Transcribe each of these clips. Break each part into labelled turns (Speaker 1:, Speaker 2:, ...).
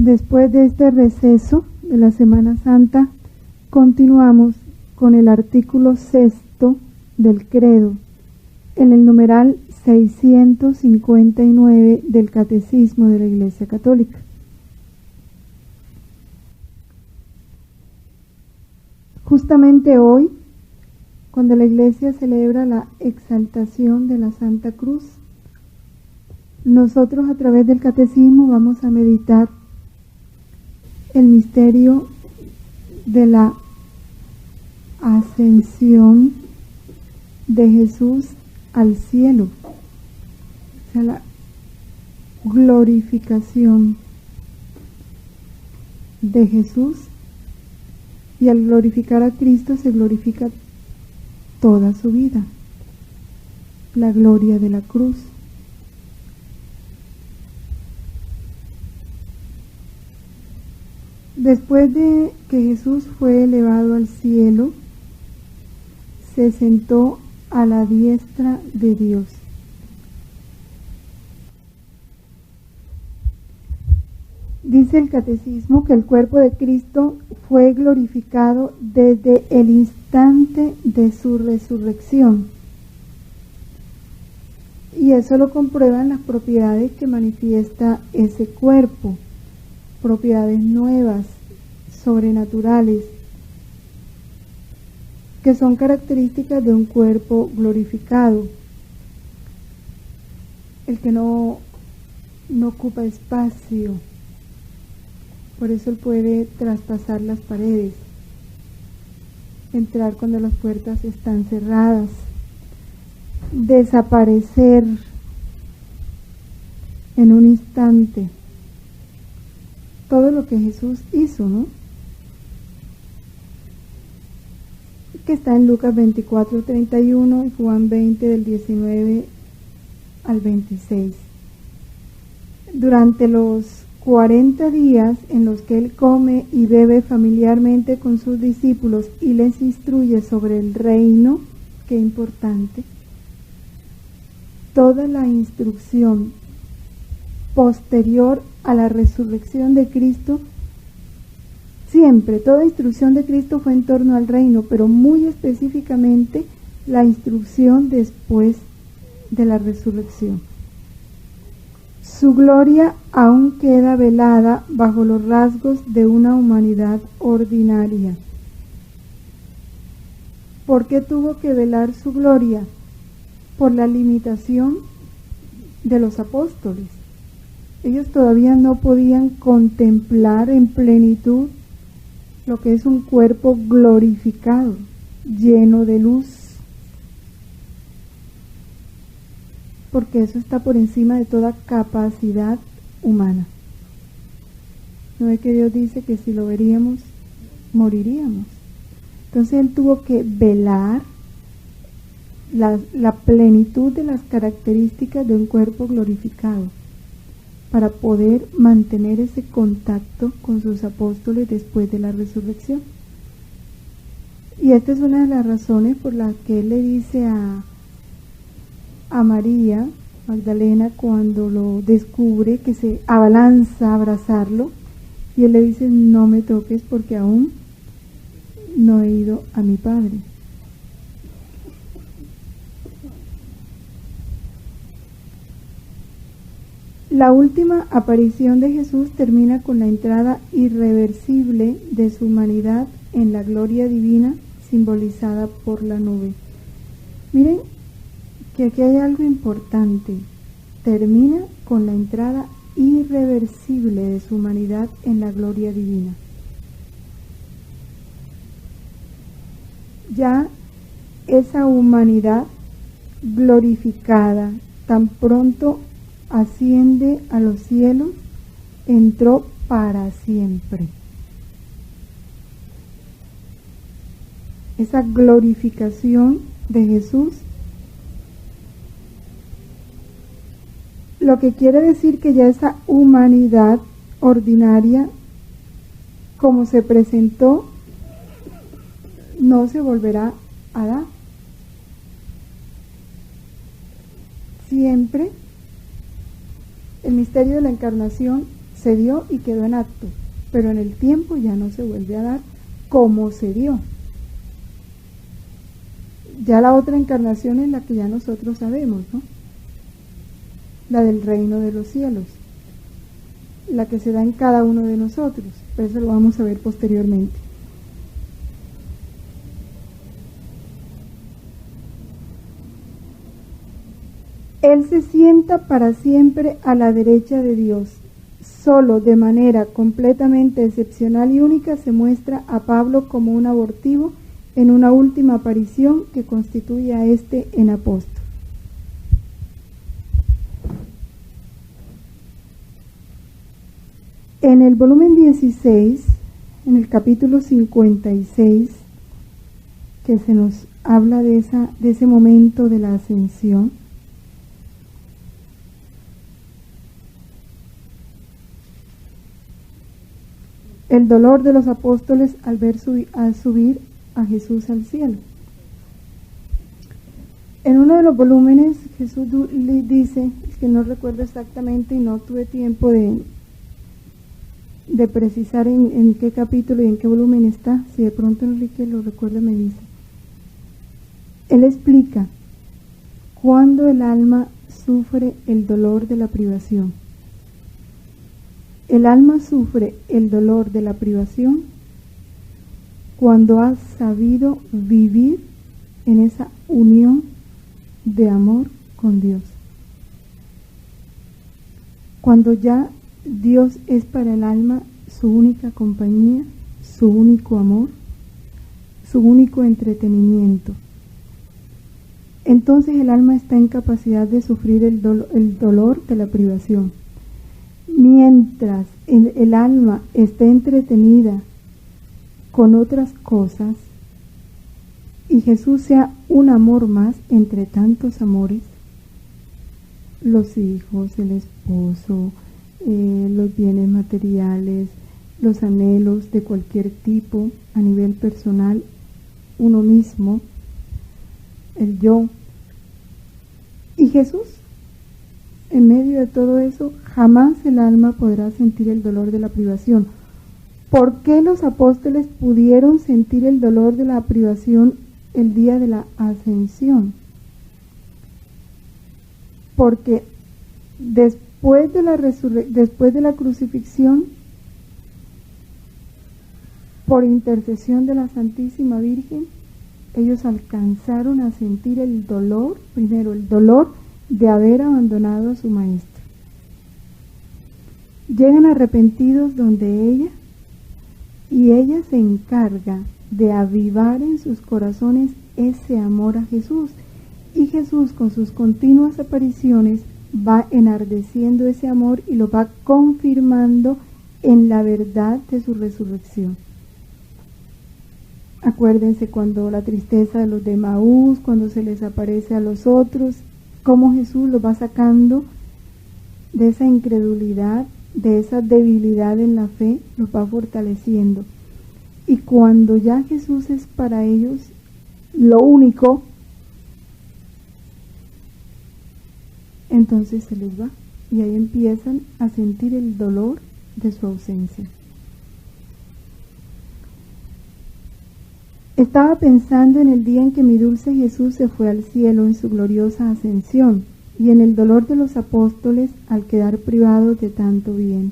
Speaker 1: Después de este receso de la Semana Santa, continuamos con el artículo 6 del Credo, en el numeral 659 del Catecismo de la Iglesia Católica. Justamente hoy, cuando la Iglesia celebra la exaltación de la Santa Cruz, nosotros a través del Catecismo vamos a meditar el misterio de la ascensión de Jesús al cielo, o sea, la glorificación de Jesús, y al glorificar a Cristo se glorifica toda su vida, la gloria de la cruz. Después de que Jesús fue elevado al cielo, se sentó a la diestra de Dios. Dice el Catecismo que el cuerpo de Cristo fue glorificado desde el instante de su resurrección. Y eso lo comprueban las propiedades que manifiesta ese cuerpo, propiedades nuevas, sobrenaturales, que son características de un cuerpo glorificado. El que no ocupa espacio, por eso él puede traspasar las paredes, entrar cuando las puertas están cerradas, desaparecer en un instante. Todo lo que Jesús hizo, ¿no? Que está en Lucas 24:31 y Juan 20 del 19 al 26. Durante los 40 días en los que él come y bebe familiarmente con sus discípulos y les instruye sobre el reino, qué importante, toda la instrucción posterior a la resurrección de Cristo, siempre, toda instrucción de Cristo fue en torno al reino, pero muy específicamente la instrucción después de la resurrección. Su gloria aún queda velada bajo los rasgos de una humanidad ordinaria. ¿Por qué tuvo que velar su gloria? Por la limitación de los apóstoles. Ellos todavía no podían contemplar en plenitud lo que es un cuerpo glorificado, lleno de luz, porque eso está por encima de toda capacidad humana. ¿No es que Dios dice que si lo veríamos, moriríamos? Entonces él tuvo que velar la plenitud de las características de un cuerpo glorificado, para poder mantener ese contacto con sus apóstoles después de la resurrección. Y esta es una de las razones por las que él le dice a María Magdalena, cuando lo descubre, que se abalanza a abrazarlo, y él le dice: no me toques porque aún no he ido a mi Padre. La última aparición de Jesús termina con la entrada irreversible de su humanidad en la gloria divina simbolizada por la nube. Miren que aquí hay algo importante. Termina con la entrada irreversible de su humanidad en la gloria divina. Ya esa humanidad glorificada, tan pronto asciende a los cielos, entró para siempre. Esa glorificación de Jesús, lo que quiere decir que ya esa humanidad ordinaria, como se presentó, no se volverá a dar. Siempre el misterio de la encarnación se dio y quedó en acto, pero en el tiempo ya no se vuelve a dar como se dio. Ya la otra encarnación es la que ya nosotros sabemos, ¿no? La del reino de los cielos, la que se da en cada uno de nosotros, pero eso lo vamos a ver posteriormente. Él se sienta para siempre a la derecha de Dios. Solo de manera completamente excepcional y única se muestra a Pablo como un abortivo en una última aparición que constituye a este en apóstol. En el volumen 16, en el capítulo 56, que se nos habla de ese momento de la ascensión, el dolor de los apóstoles al ver subir a Jesús al cielo. En uno de los volúmenes Jesús le dice, es que no recuerdo exactamente y no tuve tiempo de precisar en qué capítulo y en qué volumen está, si de pronto Enrique lo recuerda me dice. Él explica cuando el alma sufre el dolor de la privación. El alma sufre el dolor de la privación cuando ha sabido vivir en esa unión de amor con Dios. Cuando ya Dios es para el alma su única compañía, su único amor, su único entretenimiento. Entonces el alma está en capacidad de sufrir el dolor de la privación. Mientras el alma esté entretenida con otras cosas y Jesús sea un amor más entre tantos amores, los hijos, el esposo, los bienes materiales, los anhelos de cualquier tipo a nivel personal, uno mismo, el yo, y Jesús. En medio de todo eso, jamás el alma podrá sentir el dolor de la privación. ¿Por qué los apóstoles pudieron sentir el dolor de la privación el día de la ascensión? Porque después de la crucifixión, por intercesión de la Santísima Virgen, ellos alcanzaron a sentir el dolor, primero el dolor de haber abandonado a su maestro. Llegan arrepentidos donde ella, y ella se encarga de avivar en sus corazones ese amor a Jesús, y Jesús con sus continuas apariciones va enardeciendo ese amor y lo va confirmando en la verdad de su resurrección. Acuérdense cuando la tristeza de los de Maús, cuando se les aparece a los otros, cómo Jesús los va sacando de esa incredulidad, de esa debilidad en la fe, los va fortaleciendo. Y cuando ya Jesús es para ellos lo único, entonces se les va y ahí empiezan a sentir el dolor de su ausencia. Estaba pensando en el día en que mi dulce Jesús se fue al cielo en su gloriosa ascensión y en el dolor de los apóstoles al quedar privados de tanto bien.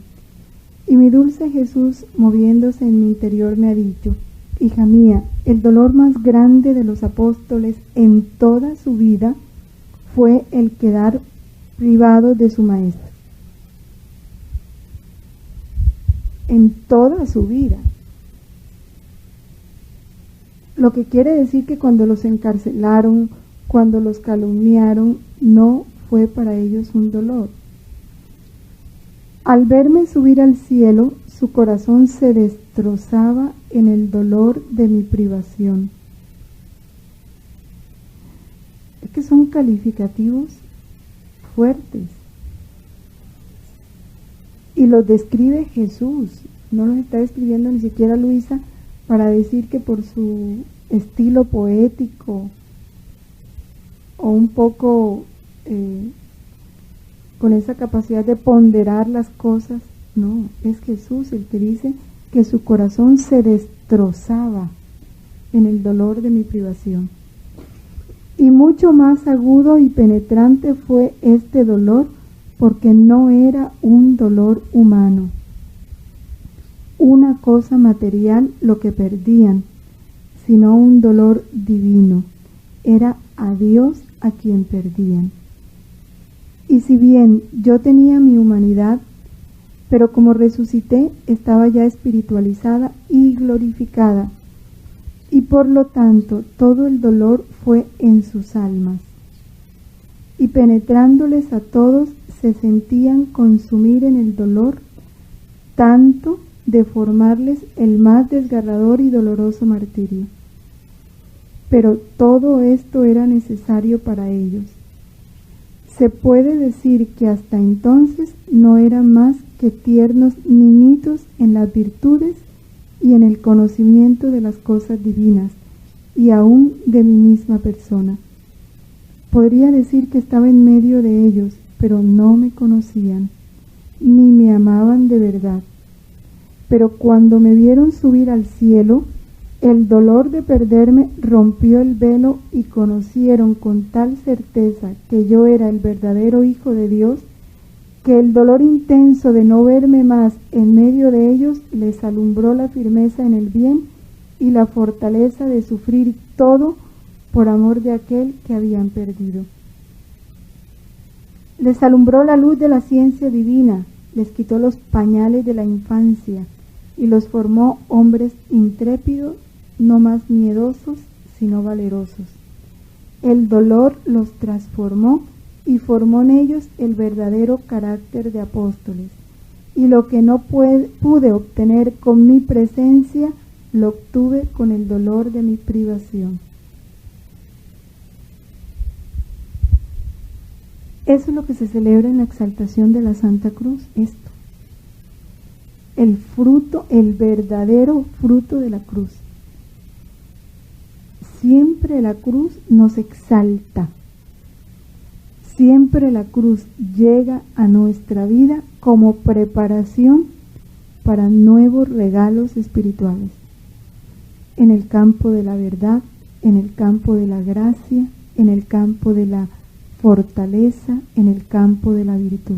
Speaker 1: Y mi dulce Jesús, moviéndose en mi interior, me ha dicho: hija mía, el dolor más grande de los apóstoles en toda su vida fue el quedar privados de su maestro. En toda su vida. Lo que quiere decir que cuando los encarcelaron, cuando los calumniaron, no fue para ellos un dolor. Al verme subir al cielo, su corazón se destrozaba en el dolor de mi privación. Es que son calificativos fuertes. Y los describe Jesús, no los está describiendo ni siquiera Luisa, para decir que por su estilo poético o un poco con esa capacidad de ponderar las cosas, No, es Jesús el que dice que su corazón se destrozaba en el dolor de mi privación. Y mucho más agudo y penetrante fue este dolor, porque no era un dolor humano, una cosa material lo que perdían, sino un dolor divino. Era a Dios a quien perdían. Y si bien yo tenía mi humanidad, pero como resucité, estaba ya espiritualizada y glorificada, y por lo tanto todo el dolor fue en sus almas. Y penetrándoles a todos, se sentían consumir en el dolor, tanto de formarles el más desgarrador y doloroso martirio. Pero todo esto era necesario para ellos. Se puede decir que hasta entonces no eran más que tiernos niñitos en las virtudes y en el conocimiento de las cosas divinas, y aún de mi misma persona. Podría decir que estaba en medio de ellos, pero no me conocían, ni me amaban de verdad. Pero cuando me vieron subir al cielo, el dolor de perderme rompió el velo y conocieron con tal certeza que yo era el verdadero Hijo de Dios, que el dolor intenso de no verme más en medio de ellos les alumbró la firmeza en el bien y la fortaleza de sufrir todo por amor de aquel que habían perdido. Les alumbró la luz de la ciencia divina, les quitó los pañales de la infancia y los formó hombres intrépidos, no más miedosos, sino valerosos. El dolor los transformó y formó en ellos el verdadero carácter de apóstoles, y lo que no pude obtener con mi presencia, lo obtuve con el dolor de mi privación. Eso es lo que se celebra en la exaltación de la Santa Cruz, esto. El fruto, el verdadero fruto de la cruz. Siempre la cruz nos exalta. Siempre la cruz llega a nuestra vida como preparación para nuevos regalos espirituales. En el campo de la verdad, en el campo de la gracia, en el campo de la fortaleza, en el campo de la virtud.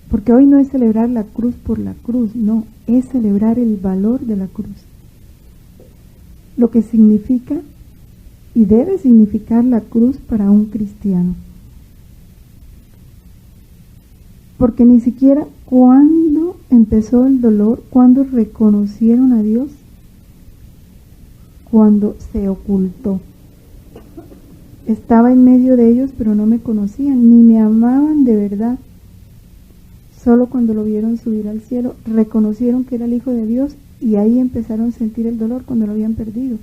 Speaker 1: Porque hoy no es celebrar la cruz por la cruz, no, es celebrar el valor de la cruz. Lo que significa y debe significar la cruz para un cristiano. Porque ni siquiera cuando empezó el dolor, cuando reconocieron a Dios, cuando se ocultó. Estaba en medio de ellos, pero no me conocían, ni me amaban de verdad. Solo cuando lo vieron subir al cielo, reconocieron que era el Hijo de Dios, y ahí empezaron a sentir el dolor cuando lo habían perdido.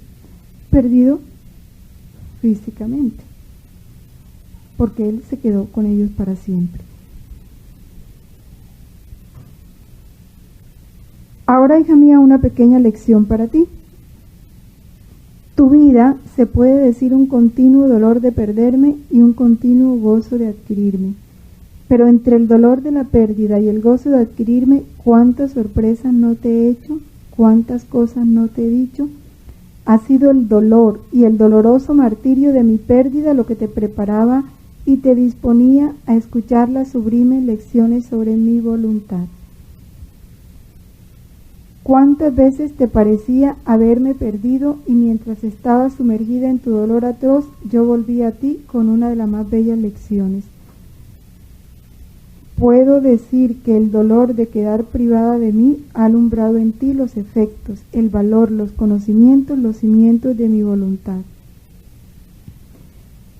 Speaker 1: Perdido físicamente, porque Él se quedó con ellos para siempre. Ahora, hija mía, una pequeña lección para ti. Tu vida se puede decir un continuo dolor de perderme y un continuo gozo de adquirirme. Pero entre el dolor de la pérdida y el gozo de adquirirme, ¿cuántas sorpresas no te he hecho? ¿Cuántas cosas no te he dicho? Ha sido el dolor y el doloroso martirio de mi pérdida lo que te preparaba y te disponía a escuchar las sublimes lecciones sobre mi voluntad. ¿Cuántas veces te parecía haberme perdido y mientras estaba sumergida en tu dolor atroz, yo volví a ti con una de las más bellas lecciones? Puedo decir que el dolor de quedar privada de mí ha alumbrado en ti los efectos, el valor, los conocimientos, los cimientos de mi voluntad.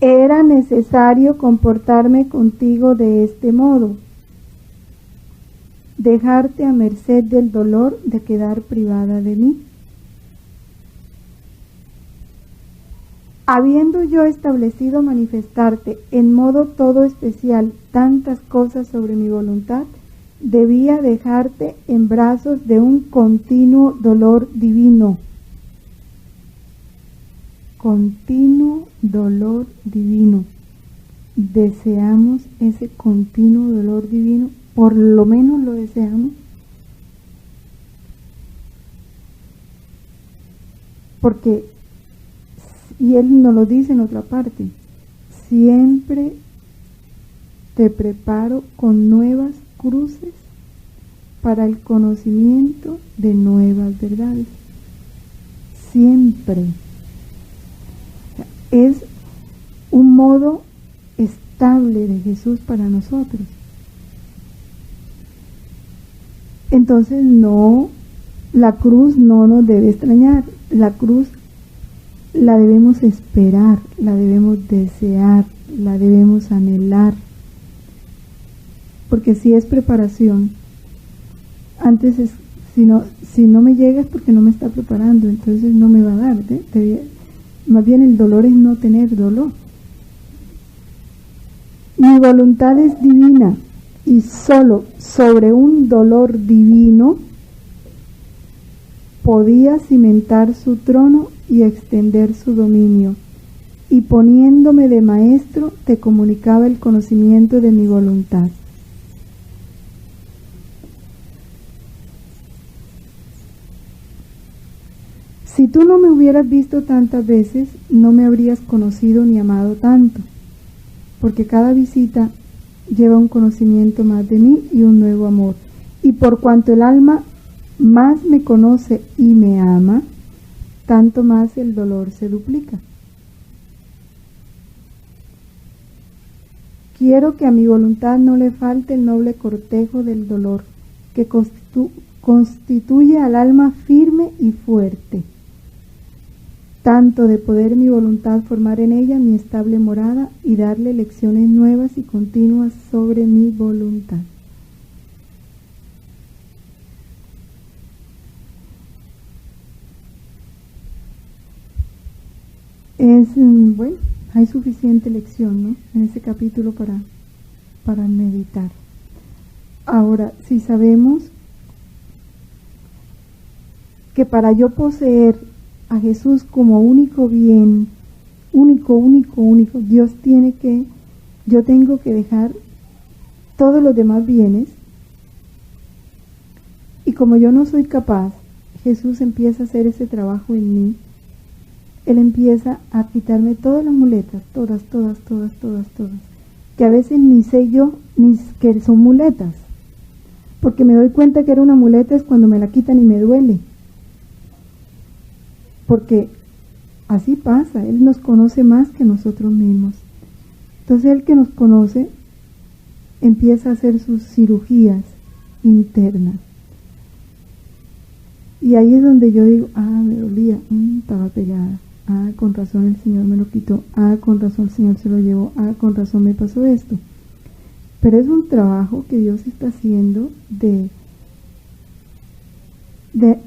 Speaker 1: Era necesario comportarme contigo de este modo, dejarte a merced del dolor de quedar privada de mí. Habiendo yo establecido manifestarte en modo todo especial tantas cosas sobre mi voluntad, debía dejarte en brazos de un continuo dolor divino. Continuo dolor divino. deseamos ese continuo dolor divino, por lo menos lo deseamos, porque, y él nos lo dice en otra parte, siempre te preparo con nuevas cruces para el conocimiento de nuevas verdades. Siempre. Es un modo estable de Jesús para nosotros. Entonces no, la cruz no nos debe extrañar. La cruz la debemos esperar, la debemos desear, la debemos anhelar. Porque si es preparación, antes es, si no me llega es porque no me está preparando, entonces no me va a dar. Más bien el dolor es no tener dolor. Mi voluntad es divina y solo sobre un dolor divino podía cimentar su trono y extender su dominio, y poniéndome de maestro te comunicaba el conocimiento de mi voluntad. Si tú no me hubieras visto tantas veces, no me habrías conocido ni amado tanto, porque cada visita lleva un conocimiento más de mí y un nuevo amor. Y por cuanto el alma más me conoce y me ama, tanto más el dolor se duplica. Quiero que a mi voluntad no le falte el noble cortejo del dolor, que constituye al alma firme y fuerte, tanto de poder mi voluntad formar en ella mi estable morada y darle lecciones nuevas y continuas sobre mi voluntad. Bueno, hay suficiente lección, ¿no?, en ese capítulo para meditar. Ahora, si sabemos que para yo poseer a Jesús como único bien, único, yo tengo que dejar todos los demás bienes, y como yo no soy capaz, Jesús empieza a hacer ese trabajo en mí. Él empieza a quitarme todas las muletas, todas, que a veces ni sé yo ni que son muletas, porque me doy cuenta que era una muleta es cuando me la quitan y me duele, porque así pasa. Él nos conoce más que nosotros mismos. Entonces el que nos conoce empieza a hacer sus cirugías internas, y ahí es donde yo digo, me dolía, estaba pegada, con razón el Señor me lo quitó, con razón el Señor se lo llevó, con razón me pasó esto. Pero es un trabajo que Dios está haciendo de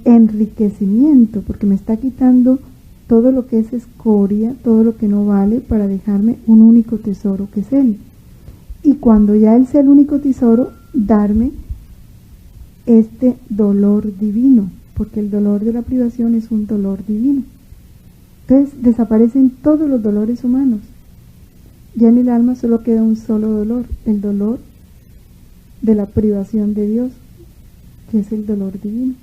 Speaker 1: enriquecimiento, porque me está quitando todo lo que es escoria, todo lo que no vale, para dejarme un único tesoro que es Él. Y cuando ya Él sea el único tesoro, darme este dolor divino, porque el dolor de la privación es un dolor divino. Entonces desaparecen todos los dolores humanos. Ya en el alma solo queda un solo dolor, el dolor de la privación de Dios, que es el dolor divino.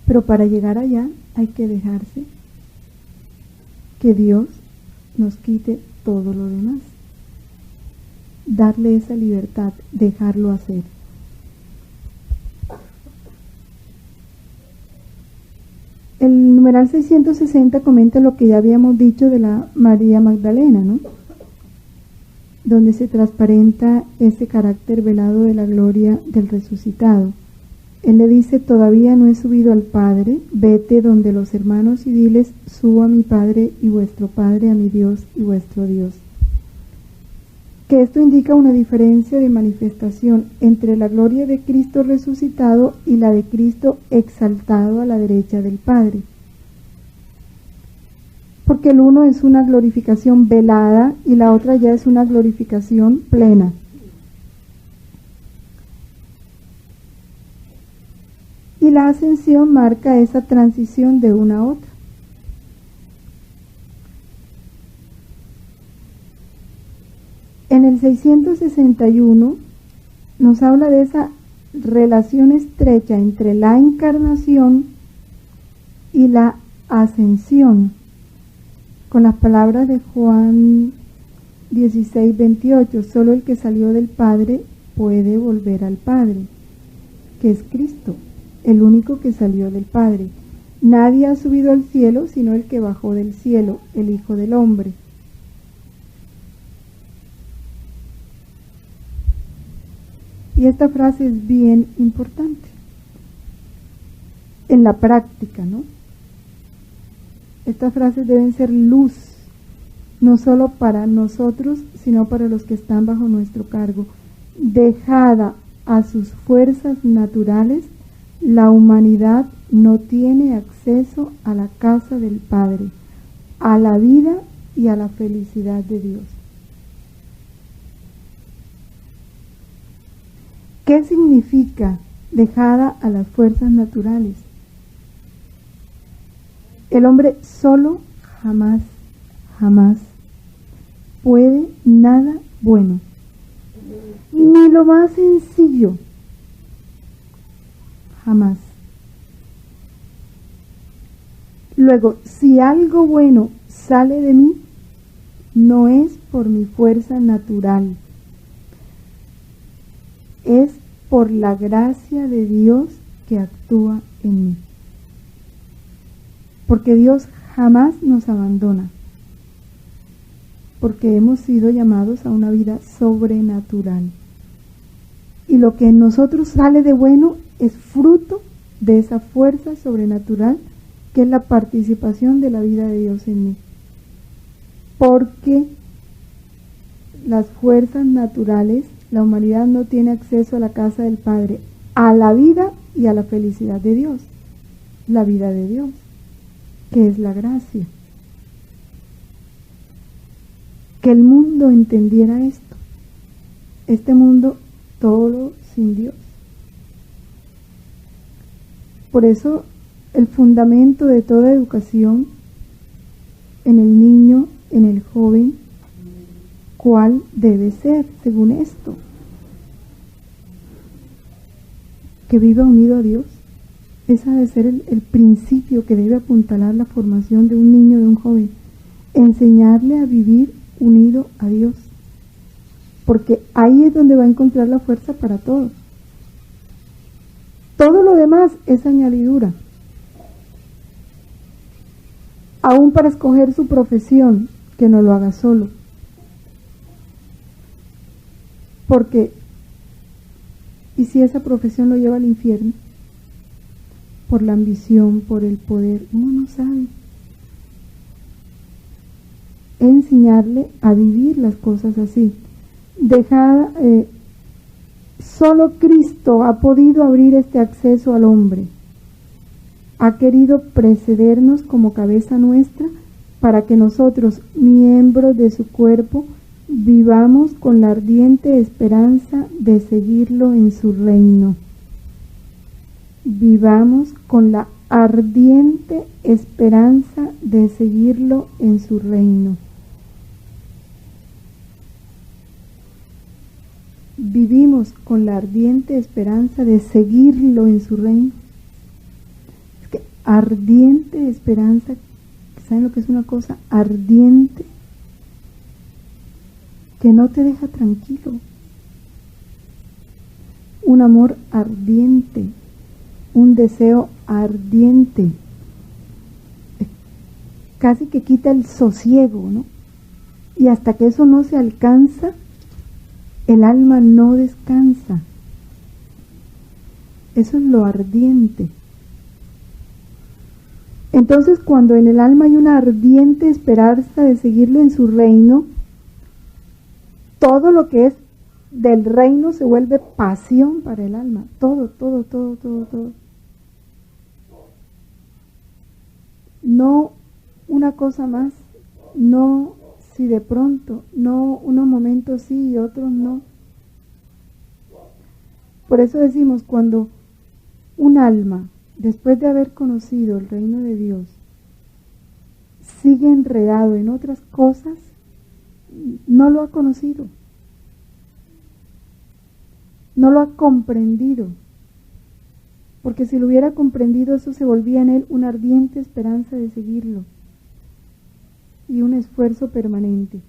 Speaker 1: Pero para llegar allá hay que dejarse que Dios nos quite todo lo demás. Darle esa libertad, dejarlo hacer. El numeral 660 comenta lo que ya habíamos dicho de la María Magdalena, ¿no?, donde se transparenta ese carácter velado de la gloria del resucitado. Él le dice: todavía no he subido al Padre, vete donde los hermanos y diles: subo a mi Padre y vuestro Padre, a mi Dios y vuestro Dios. Que esto indica una diferencia de manifestación entre la gloria de Cristo resucitado y la de Cristo exaltado a la derecha del Padre. Porque el uno es una glorificación velada y la otra ya es una glorificación plena. Y la ascensión marca esa transición de una a otra. En el 661 nos habla de esa relación estrecha entre la encarnación y la ascensión, con las palabras de Juan 16:28, solo el que salió del Padre puede volver al Padre, que es Cristo, el único que salió del Padre. Nadie ha subido al cielo sino el que bajó del cielo, el Hijo del Hombre. Y esta frase es bien importante en la práctica, ¿no? Estas frases deben ser luz, no solo para nosotros, sino para los que están bajo nuestro cargo. Dejada a sus fuerzas naturales, la humanidad no tiene acceso a la casa del Padre, a la vida y a la felicidad de Dios. ¿Qué significa dejada a las fuerzas naturales? El hombre solo jamás puede nada bueno, ni lo más sencillo, jamás. Luego, si algo bueno sale de mí, no es por mi fuerza natural, es por la gracia de Dios que actúa en mí. Porque Dios jamás nos abandona, porque hemos sido llamados a una vida sobrenatural. Y lo que en nosotros sale de bueno es fruto de esa fuerza sobrenatural que es la participación de la vida de Dios en mí. Porque las fuerzas naturales, la humanidad no tiene acceso a la casa del Padre, a la vida y a la felicidad de Dios, la vida de Dios, que es la gracia. Que el mundo entendiera esto, este mundo todo sin Dios. Por eso el fundamento de toda educación en el niño, en el joven, ¿cuál debe ser según esto? Que viva unido a Dios. Ese debe ser el principio que debe apuntalar la formación de un niño, de un joven. Enseñarle a vivir unido a Dios. Porque ahí es donde va a encontrar la fuerza para todo. Todo lo demás es añadidura. Aún para escoger su profesión, que no lo haga solo. Porque, ¿y si esa profesión lo lleva al infierno? Por la ambición, por el poder, uno no sabe. Enseñarle a vivir las cosas así. Solo Cristo ha podido abrir este acceso al hombre. Ha querido precedernos como cabeza nuestra para que nosotros, miembros de su cuerpo, vivamos con la ardiente esperanza de seguirlo en su reino. Vivamos con la ardiente esperanza de seguirlo en su reino. Vivimos con la ardiente esperanza de seguirlo en su reino. Es que ardiente esperanza, ¿saben lo que es una cosa ardiente? Que no te deja tranquilo. Un amor ardiente, un deseo ardiente, casi que quita el sosiego, ¿no? Y hasta que eso no se alcanza, el alma no descansa. Eso es lo ardiente. Entonces, cuando en el alma hay una ardiente esperanza de seguirlo en su reino, todo lo que es del reino se vuelve pasión para el alma. Todo. No una cosa más, no si de pronto, no unos momentos sí y otros no. Por eso decimos, cuando un alma, después de haber conocido el reino de Dios, sigue enredado en otras cosas, no lo ha conocido, no lo ha comprendido, porque si lo hubiera comprendido, eso se volvía en él una ardiente esperanza de seguirlo y un esfuerzo permanente.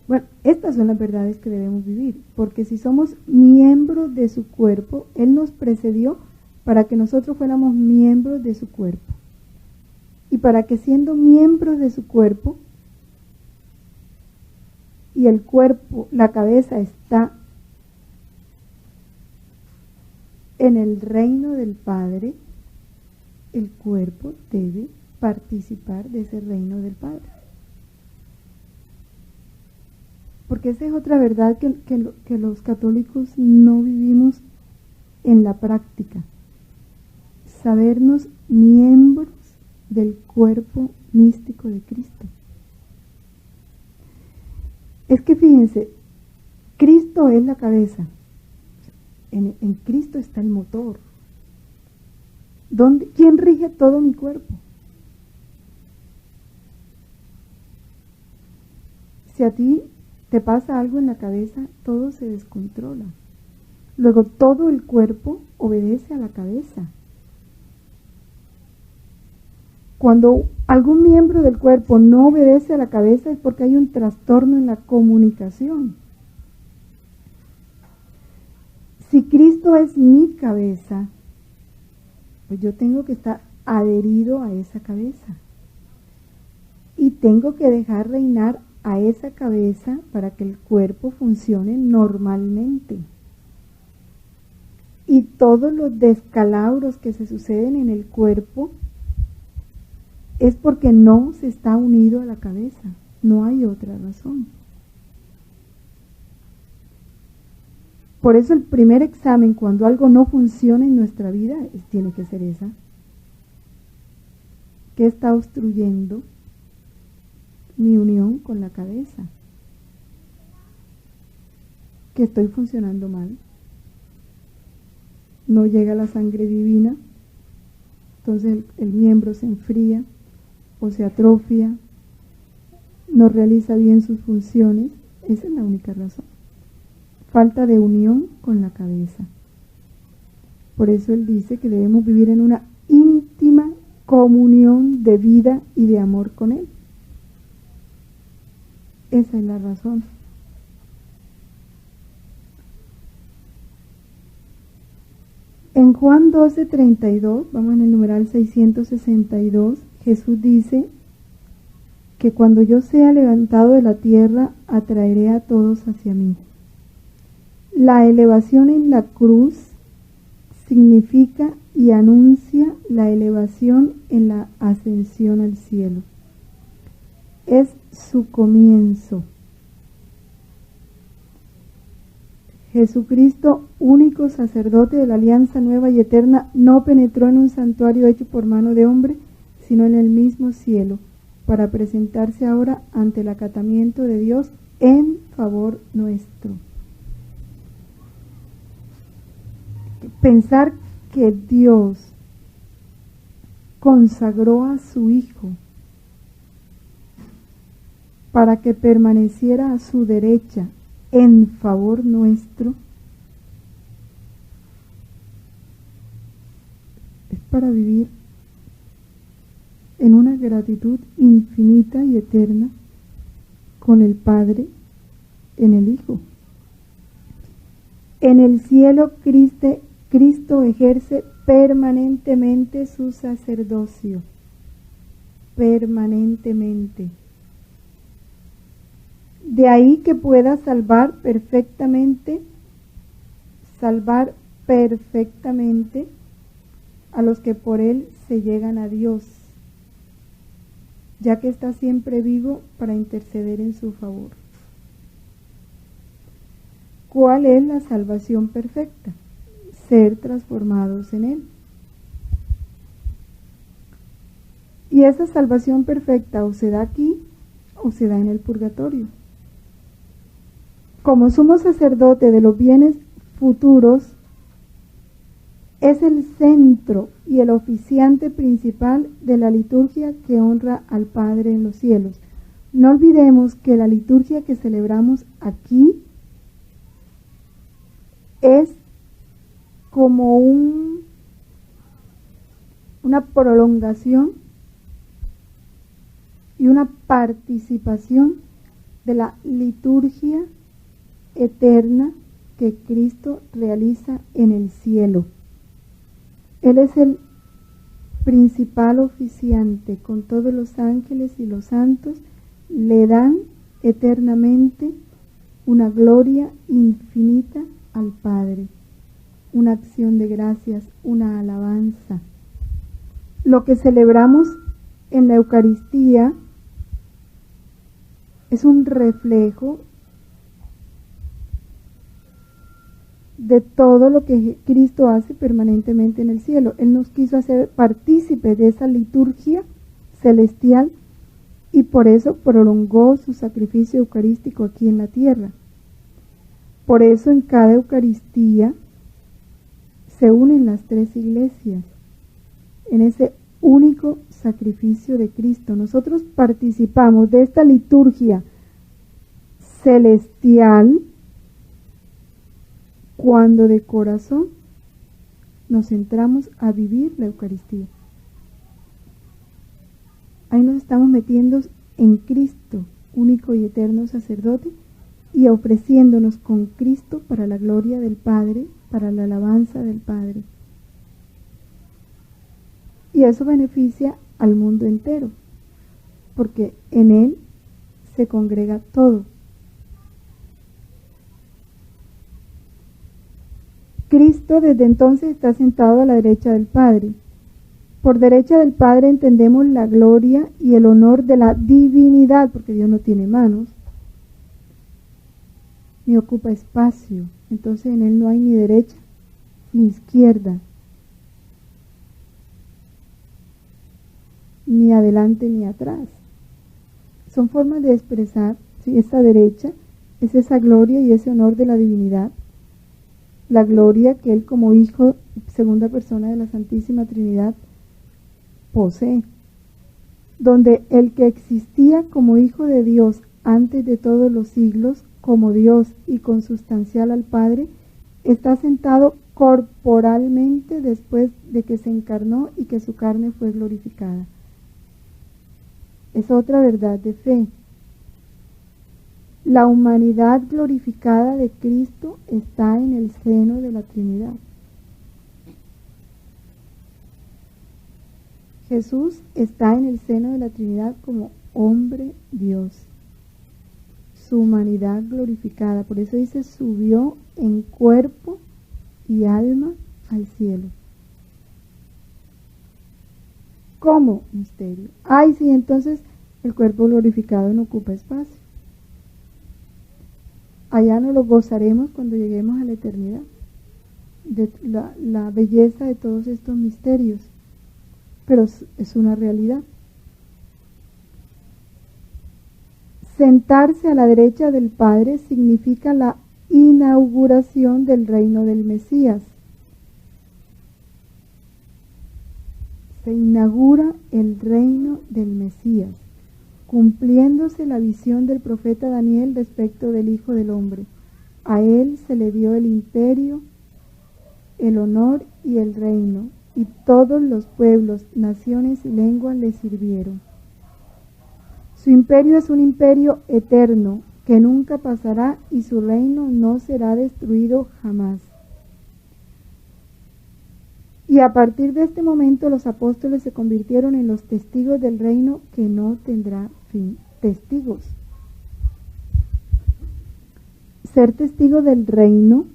Speaker 1: Bueno, estas son las verdades que debemos vivir, porque si somos miembros de su cuerpo, Él nos precedió para que nosotros fuéramos miembros de su cuerpo. Y para que siendo miembros de su cuerpo, y el cuerpo, la cabeza está en el reino del Padre, el cuerpo debe participar de ese reino del Padre. Porque esa es otra verdad que los católicos no vivimos en la práctica. Sabernos miembros del cuerpo místico de Cristo. Es que fíjense, Cristo es la cabeza. En Cristo está el motor. ¿Quién rige todo mi cuerpo? Si a ti te pasa algo en la cabeza, todo se descontrola. Luego todo el cuerpo obedece a la cabeza. Cuando algún miembro del cuerpo no obedece a la cabeza es porque hay un trastorno en la comunicación. Si Cristo es mi cabeza, pues yo tengo que estar adherido a esa cabeza. Y tengo que dejar reinar a esa cabeza para que el cuerpo funcione normalmente. Y todos los descalabros que se suceden en el cuerpo es porque no se está unido a la cabeza. No hay otra razón. Por eso el primer examen cuando algo no funciona en nuestra vida tiene que ser esa. ¿Qué está obstruyendo mi unión con la cabeza? Que estoy funcionando mal. No llega la sangre divina, entonces el miembro se enfría o se atrofia, no realiza bien sus funciones. Esa es la única razón. Falta de unión con la cabeza. Por eso él dice que debemos vivir en una íntima comunión de vida y de amor con él. Esa es la razón. En Juan 12:32, vamos en el numeral 662, Jesús dice que cuando yo sea levantado de la tierra, atraeré a todos hacia mí. La elevación en la cruz significa y anuncia la elevación en la ascensión al cielo. Es su comienzo. Jesucristo, único sacerdote de la alianza nueva y eterna, no penetró en un santuario hecho por mano de hombre, sino en el mismo cielo, para presentarse ahora ante el acatamiento de Dios en favor nuestro. Pensar que Dios consagró a su Hijo para que permaneciera a su derecha en favor nuestro, es para vivir en una gratitud infinita y eterna con el Padre en el Hijo. En el cielo Cristo ejerce permanentemente su sacerdocio, permanentemente. De ahí que pueda salvar perfectamente a los que por él se llegan a Dios, ya que está siempre vivo para interceder en su favor. ¿Cuál es la salvación perfecta? Ser transformados en él. Y esa salvación perfecta o se da aquí o se da en el purgatorio. Como sumo sacerdote de los bienes futuros, es el centro y el oficiante principal de la liturgia que honra al Padre en los cielos. No olvidemos que la liturgia que celebramos aquí es como una prolongación y una participación de la liturgia eterna que Cristo realiza en el cielo. Él es el principal oficiante, con todos los ángeles y los santos le dan eternamente una gloria infinita al Padre, una acción de gracias, una alabanza. Lo que celebramos en la Eucaristía es un reflejo de todo lo que Cristo hace permanentemente en el cielo. Él nos quiso hacer partícipes de esa liturgia celestial y por eso prolongó su sacrificio eucarístico aquí en la tierra. Por eso en cada Eucaristía se unen las tres iglesias en ese único sacrificio de Cristo. Nosotros participamos de esta liturgia celestial cuando de corazón nos centramos a vivir la Eucaristía. Ahí nos estamos metiendo en Cristo, único y eterno sacerdote, y ofreciéndonos con Cristo para la gloria del Padre, para la alabanza del Padre. Y eso beneficia al mundo entero, porque en Él se congrega todo. Cristo desde entonces está sentado a la derecha del Padre. Por derecha del Padre entendemos la gloria y el honor de la divinidad, porque Dios no tiene manos, ni ocupa espacio. Entonces en Él no hay ni derecha ni izquierda, ni adelante ni atrás. Son formas de expresar, ¿sí? Esa derecha es esa gloria y ese honor de la divinidad. La gloria que Él como Hijo, segunda persona de la Santísima Trinidad, posee. Donde el que existía como Hijo de Dios antes de todos los siglos, como Dios y consustancial al Padre, está sentado corporalmente después de que se encarnó y que su carne fue glorificada. Es otra verdad de fe. La humanidad glorificada de Cristo está en el seno de la Trinidad. Jesús está en el seno de la Trinidad como hombre Dios. Su humanidad glorificada. Por eso dice, subió en cuerpo y alma al cielo. ¿Cómo? Misterio. Ay, sí, entonces el cuerpo glorificado no ocupa espacio. Allá nos lo gozaremos cuando lleguemos a la eternidad, de la belleza de todos estos misterios, pero es una realidad. Sentarse a la derecha del Padre significa la inauguración del reino del Mesías. Se inaugura el reino del Mesías, cumpliéndose la visión del profeta Daniel respecto del Hijo del Hombre. A él se le dio el imperio, el honor y el reino, y todos los pueblos, naciones y lenguas le sirvieron. Su imperio es un imperio eterno, que nunca pasará, y su reino no será destruido jamás. Y a partir de este momento los apóstoles se convirtieron en los testigos del reino que no tendrá fin. Testigos. Ser testigo del reino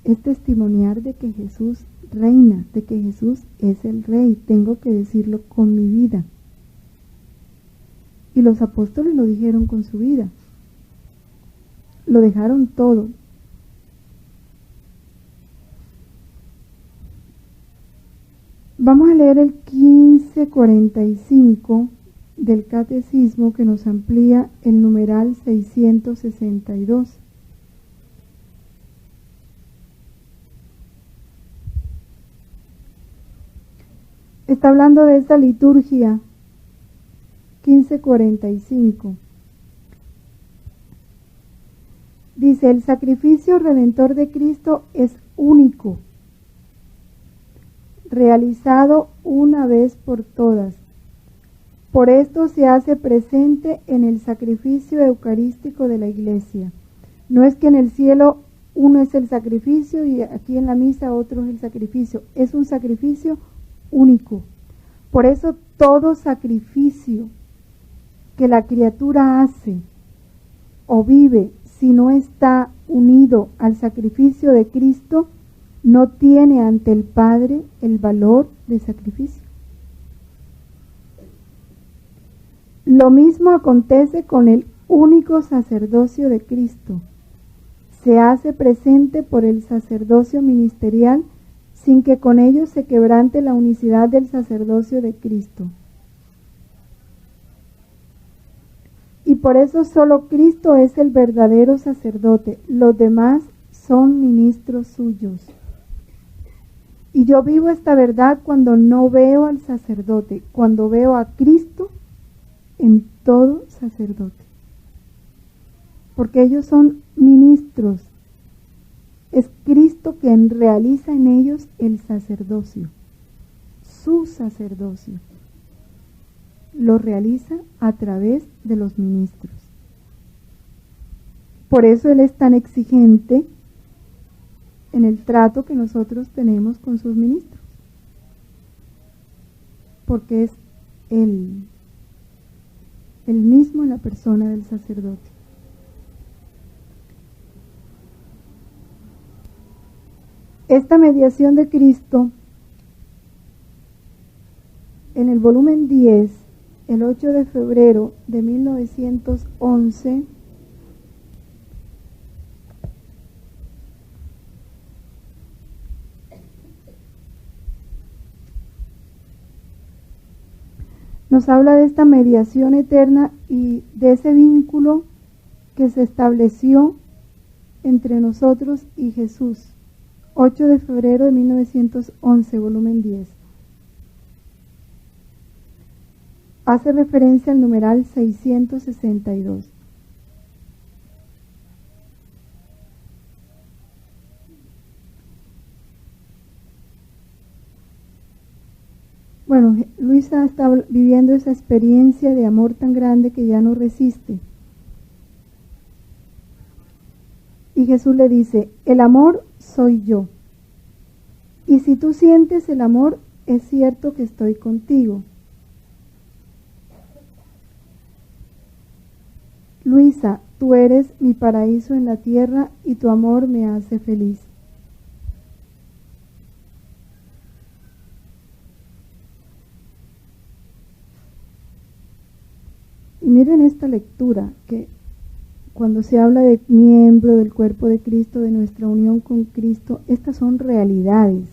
Speaker 1: es testimoniar de que Jesús reina, de que Jesús es el Rey. Tengo que decirlo con mi vida. Y los apóstoles lo dijeron con su vida. Lo dejaron todo. Vamos a leer el 1545 del Catecismo, que nos amplía el numeral 662. Está hablando de esta liturgia 1545. Dice, el sacrificio redentor de Cristo es único, realizado una vez por todas. Por esto se hace presente en el sacrificio eucarístico de la Iglesia. No es que en el cielo uno es el sacrificio y aquí en la misa otro es el sacrificio. Es un sacrificio único. Por eso todo sacrificio que la criatura hace o vive, si no está unido al sacrificio de Cristo, no tiene ante el Padre el valor de sacrificio. Lo mismo acontece con el único sacerdocio de Cristo. Se hace presente por el sacerdocio ministerial sin que con ello se quebrante la unicidad del sacerdocio de Cristo. Y por eso solo Cristo es el verdadero sacerdote, los demás son ministros suyos. Y yo vivo esta verdad cuando no veo al sacerdote, cuando veo a Cristo en todo sacerdote. Porque ellos son ministros. Es Cristo quien realiza en ellos el sacerdocio, su sacerdocio. Lo realiza a través de los ministros. Por eso Él es tan exigente en el trato que nosotros tenemos con sus ministros. Porque es Él mismo en la persona del sacerdote. Esta mediación de Cristo, en el volumen 10, el 8 de febrero de 1911, nos habla de esta mediación eterna y de ese vínculo que se estableció entre nosotros y Jesús. 8 de febrero de 1911, volumen 10. Hace referencia al numeral 662. Bueno, Luisa está viviendo esa experiencia de amor tan grande que ya no resiste. Y Jesús le dice, el amor soy yo. Y si tú sientes el amor, es cierto que estoy contigo. Luisa, tú eres mi paraíso en la tierra y tu amor me hace feliz. Y miren esta lectura, que cuando se habla de miembro del cuerpo de Cristo, de nuestra unión con Cristo, estas son realidades.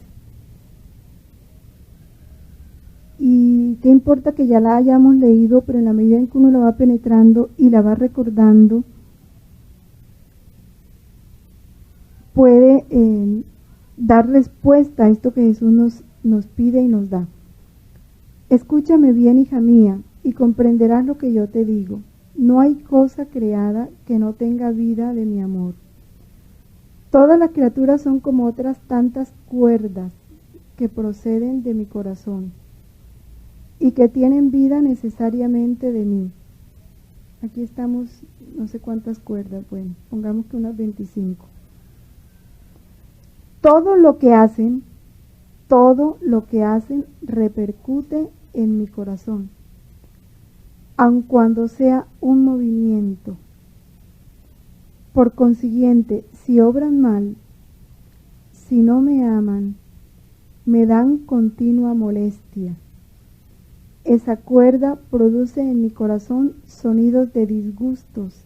Speaker 1: Y qué importa que ya la hayamos leído, pero en la medida en que uno la va penetrando y la va recordando, puede dar respuesta a esto que Jesús nos pide y nos da. Escúchame bien, hija mía, y comprenderás lo que yo te digo. No hay cosa creada que no tenga vida de mi amor. Todas las criaturas son como otras tantas cuerdas que proceden de mi corazón y que tienen vida necesariamente de mí. Aquí estamos, no sé cuántas cuerdas, bueno, pongamos que unas 25. Todo lo que hacen repercute en mi corazón, aun cuando sea un movimiento. Por consiguiente, si obran mal, si no me aman, me dan continua molestia. Esa cuerda produce en mi corazón sonidos de disgustos,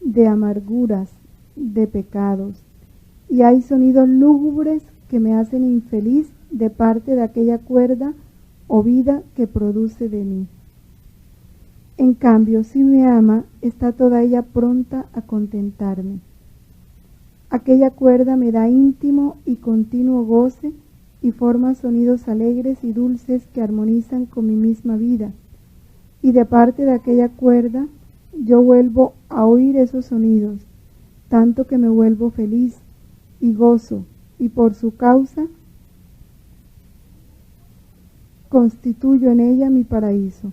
Speaker 1: de amarguras, de pecados, y hay sonidos lúgubres que me hacen infeliz de parte de aquella cuerda o vida que produce de mí. En cambio, si me ama, está toda ella pronta a contentarme. Aquella cuerda me da íntimo y continuo goce y forma sonidos alegres y dulces que armonizan con mi misma vida. Y de parte de aquella cuerda, yo vuelvo a oír esos sonidos, tanto que me vuelvo feliz y gozo y por su causa constituyo en ella mi paraíso.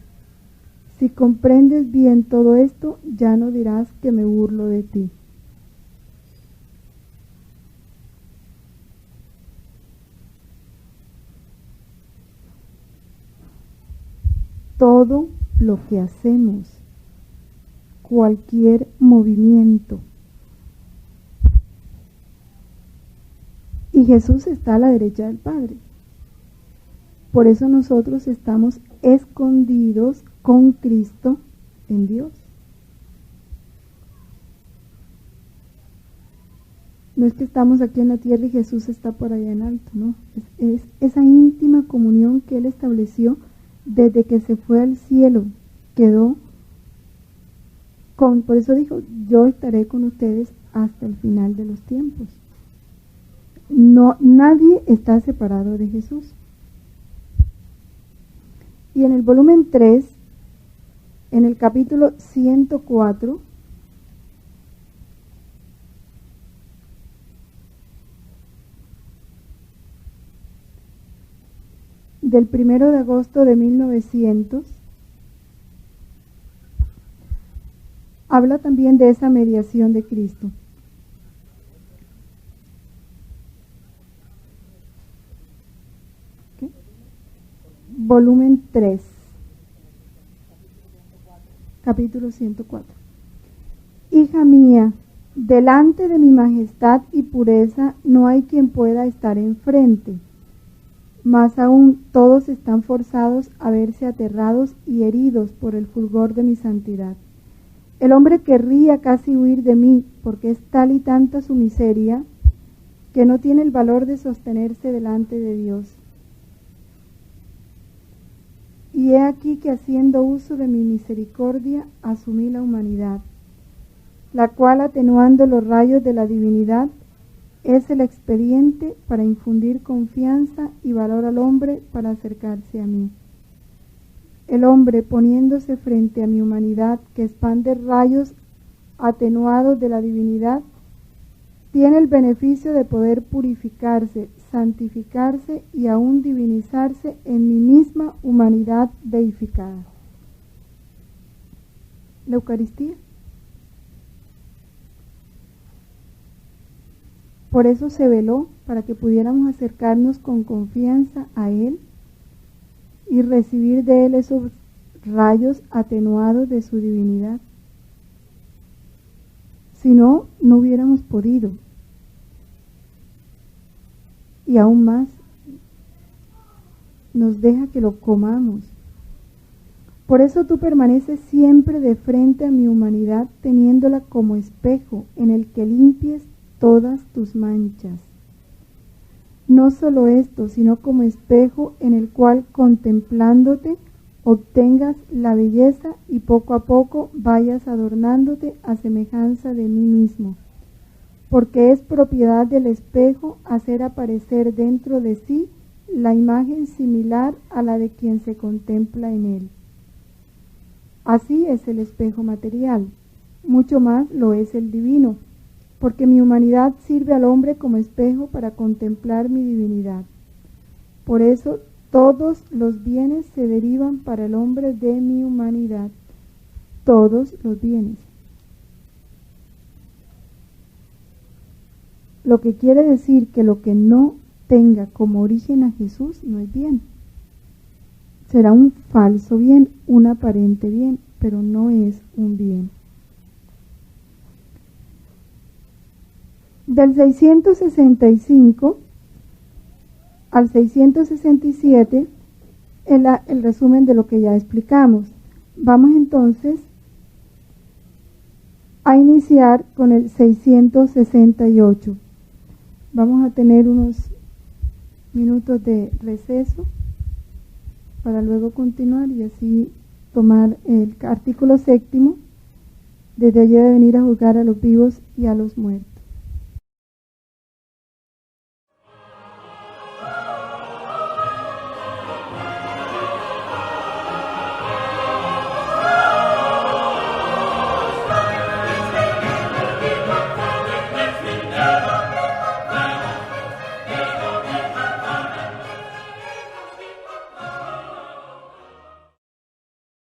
Speaker 1: Si comprendes bien todo esto, ya no dirás que me burlo de ti. Todo lo que hacemos, cualquier movimiento, y Jesús está a la derecha del Padre. Por eso nosotros estamos escondidos con Cristo en Dios. No es que estamos aquí en la tierra y Jesús está por allá en alto, no. Es esa íntima comunión que Él estableció desde que se fue al cielo. Quedó por eso dijo, yo estaré con ustedes hasta el final de los tiempos. No, nadie está separado de Jesús. Y en el volumen 3, en el capítulo 104, del 1 de agosto de 1900, habla también de esa mediación de Cristo. Volumen 3, capítulo 104. Hija mía, delante de mi majestad y pureza no hay quien pueda estar enfrente. Más aún, todos están forzados a verse aterrados y heridos por el fulgor de mi santidad. El hombre querría casi huir de mí, porque es tal y tanta su miseria, que no tiene el valor de sostenerse delante de Dios. Y he aquí que haciendo uso de mi misericordia asumí la humanidad, la cual, atenuando los rayos de la divinidad, es el expediente para infundir confianza y valor al hombre para acercarse a mí. El hombre, poniéndose frente a mi humanidad, que expande rayos atenuados de la divinidad, tiene el beneficio de poder purificarse, santificarse y aún divinizarse en mi misma humanidad deificada. La Eucaristía. Por eso se veló, para que pudiéramos acercarnos con confianza a Él y recibir de Él esos rayos atenuados de su divinidad. Si no, no hubiéramos podido. Y aún más, nos deja que lo comamos. Por eso tú permaneces siempre de frente a mi humanidad, teniéndola como espejo en el que limpies todas tus manchas. No solo esto, sino como espejo en el cual, contemplándote, obtengas la belleza y poco a poco vayas adornándote a semejanza de mí mismo, porque es propiedad del espejo hacer aparecer dentro de sí la imagen similar a la de quien se contempla en él. Así es el espejo material, mucho más lo es el divino, porque mi humanidad sirve al hombre como espejo para contemplar mi divinidad. Por eso todos los bienes se derivan para el hombre de mi humanidad, todos los bienes. Lo que quiere decir que lo que no tenga como origen a Jesús no es bien. Será un falso bien, un aparente bien, pero no es un bien. Del 665 al 667, el resumen de lo que ya explicamos. Vamos entonces a iniciar con el 668. Vamos a tener unos minutos de receso para luego continuar y así tomar el artículo 7, desde allí de venir a juzgar a los vivos y a los muertos.